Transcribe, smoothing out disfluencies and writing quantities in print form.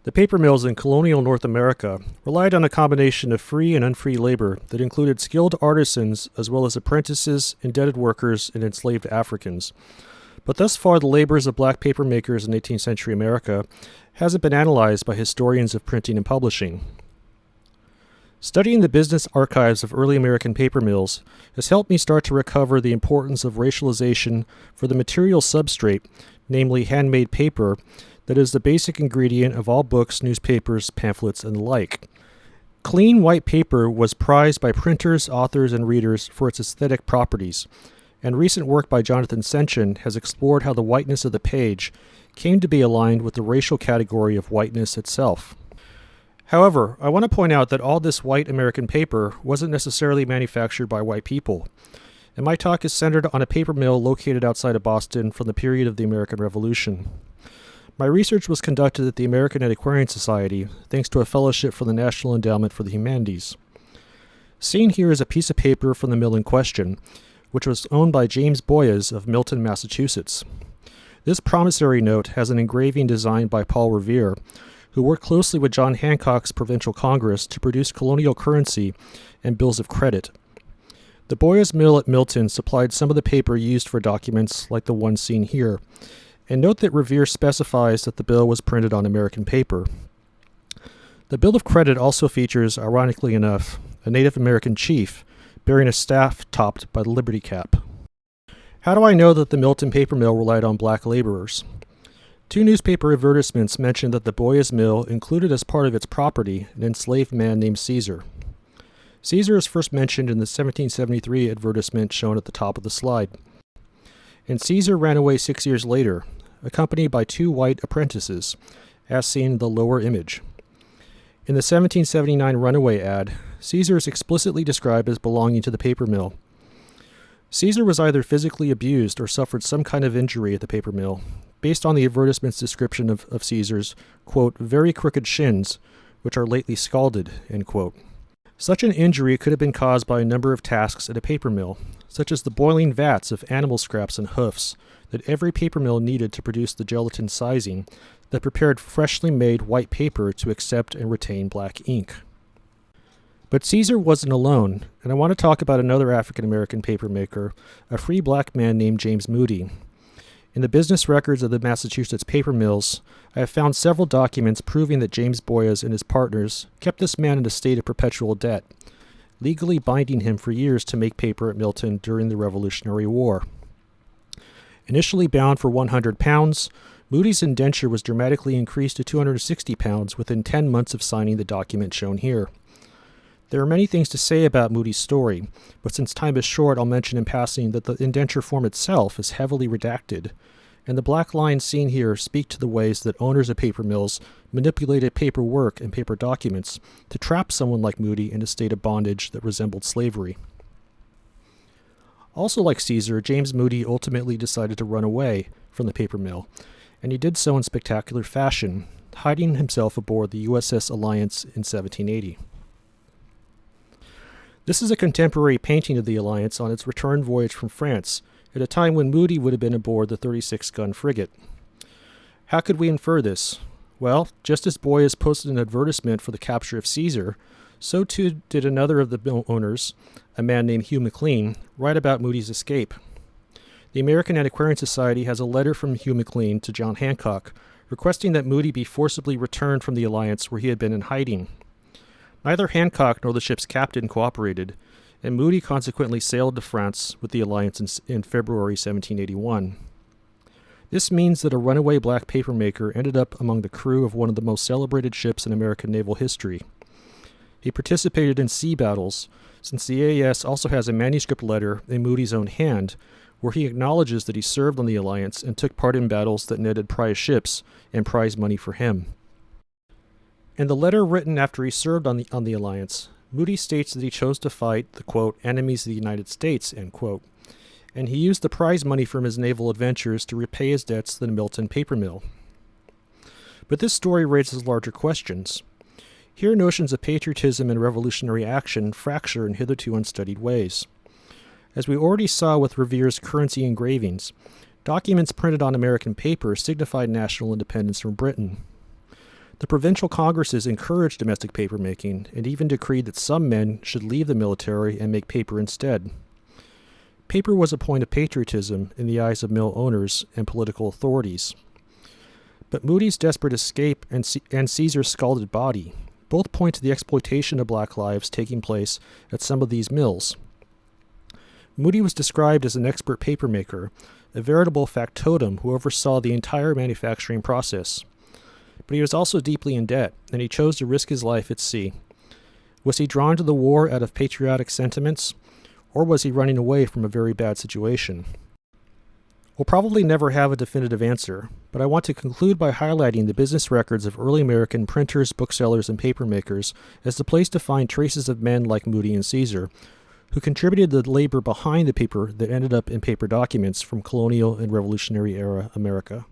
The paper mills in colonial North America relied on a combination of free and unfree labor that included skilled artisans as well as apprentices, indebted workers, and enslaved Africans. But thus far, the labors of black paper makers in 18th century America hasn't been analyzed by historians of printing and publishing. Studying the business archives of early American paper mills has helped me start to recover the importance of racialization for the material substrate, namely handmade paper, that is the basic ingredient of all books, newspapers, pamphlets, and the like. Clean white paper was prized by printers, authors, and readers for its aesthetic properties, and recent work by Jonathan Senchen has explored how the whiteness of the page came to be aligned with the racial category of whiteness itself. However, I want to point out that all this white American paper wasn't necessarily manufactured by white people, and my talk is centered on a paper mill located outside of Boston from the period of the American Revolution. My research was conducted at the American Antiquarian Society, thanks to a fellowship from the National Endowment for the Humanities. Seen here is a piece of paper from the mill in question, which was owned by James Boyes of Milton, Massachusetts. This promissory note has an engraving designed by Paul Revere, who worked closely with John Hancock's Provincial Congress to produce colonial currency and bills of credit. The Boyes Mill at Milton supplied some of the paper used for documents like the one seen here, and note that Revere specifies that the bill was printed on American paper. The bill of credit also features, ironically enough, a Native American chief bearing a staff topped by the Liberty Cap. How do I know that the Milton paper mill relied on black laborers? Two newspaper advertisements mention that the Boyes Mill included as part of its property an enslaved man named Caesar. Caesar is first mentioned in the 1773 advertisement shown at the top of the slide. And Caesar ran away 6 years later, accompanied by two white apprentices, as seen in the lower image. In the 1779 runaway ad, Caesar is explicitly described as belonging to the paper mill. Caesar was either physically abused or suffered some kind of injury at the paper mill, based on the advertisement's description of Caesar's, quote, very crooked shins, which are lately scalded, end quote. Such an injury could have been caused by a number of tasks at a paper mill, such as the boiling vats of animal scraps and hoofs that every paper mill needed to produce the gelatin sizing that prepared freshly made white paper to accept and retain black ink. But Caesar wasn't alone, and I want to talk about another African-American paper maker, a free black man named James Moody. In the business records of the Massachusetts paper mills, I have found several documents proving that James Boyes and his partners kept this man in a state of perpetual debt, legally binding him for years to make paper at Milton during the Revolutionary War. Initially bound for 100 pounds, Moody's indenture was dramatically increased to 260 pounds within 10 months of signing the document shown here. There are many things to say about Moody's story, but since time is short, I'll mention in passing that the indenture form itself is heavily redacted, and the black lines seen here speak to the ways that owners of paper mills manipulated paperwork and paper documents to trap someone like Moody in a state of bondage that resembled slavery. Also like Caesar, James Moody ultimately decided to run away from the paper mill, and he did so in spectacular fashion, hiding himself aboard the USS Alliance in 1780. This is a contemporary painting of the Alliance on its return voyage from France, at a time when Moody would have been aboard the 36-gun frigate. How could we infer this? Well, just as Boyes posted an advertisement for the capture of Caesar, so too did another of the mill owners, a man named Hugh McLean, write about Moody's escape. The American Antiquarian Society has a letter from Hugh McLean to John Hancock requesting that Moody be forcibly returned from the Alliance where he had been in hiding. Neither Hancock nor the ship's captain cooperated, and Moody consequently sailed to France with the Alliance in February 1781. This means that a runaway black papermaker ended up among the crew of one of the most celebrated ships in American naval history. He participated in sea battles, since the AAS also has a manuscript letter in Moody's own hand, where he acknowledges that he served on the Alliance and took part in battles that netted prize ships and prize money for him. In the letter written after he served on the Alliance, Moody states that he chose to fight the, quote, enemies of the United States, end quote, and he used the prize money from his naval adventures to repay his debts to the Milton paper mill. But this story raises larger questions. Here notions of patriotism and revolutionary action fracture in hitherto unstudied ways. As we already saw with Revere's currency engravings, documents printed on American paper signified national independence from Britain. The provincial congresses encouraged domestic papermaking and even decreed that some men should leave the military and make paper instead. Paper was a point of patriotism in the eyes of mill owners and political authorities. But Moody's desperate escape and Caesar's scalded body both point to the exploitation of black lives taking place at some of these mills. Moody was described as an expert papermaker, a veritable factotum who oversaw the entire manufacturing process. But he was also deeply in debt, and he chose to risk his life at sea. Was he drawn to the war out of patriotic sentiments, or was he running away from a very bad situation? We'll probably never have a definitive answer, but I want to conclude by highlighting the business records of early American printers, booksellers, and papermakers as the place to find traces of men like Moody and Caesar, who contributed the labor behind the paper that ended up in paper documents from colonial and Revolutionary era America.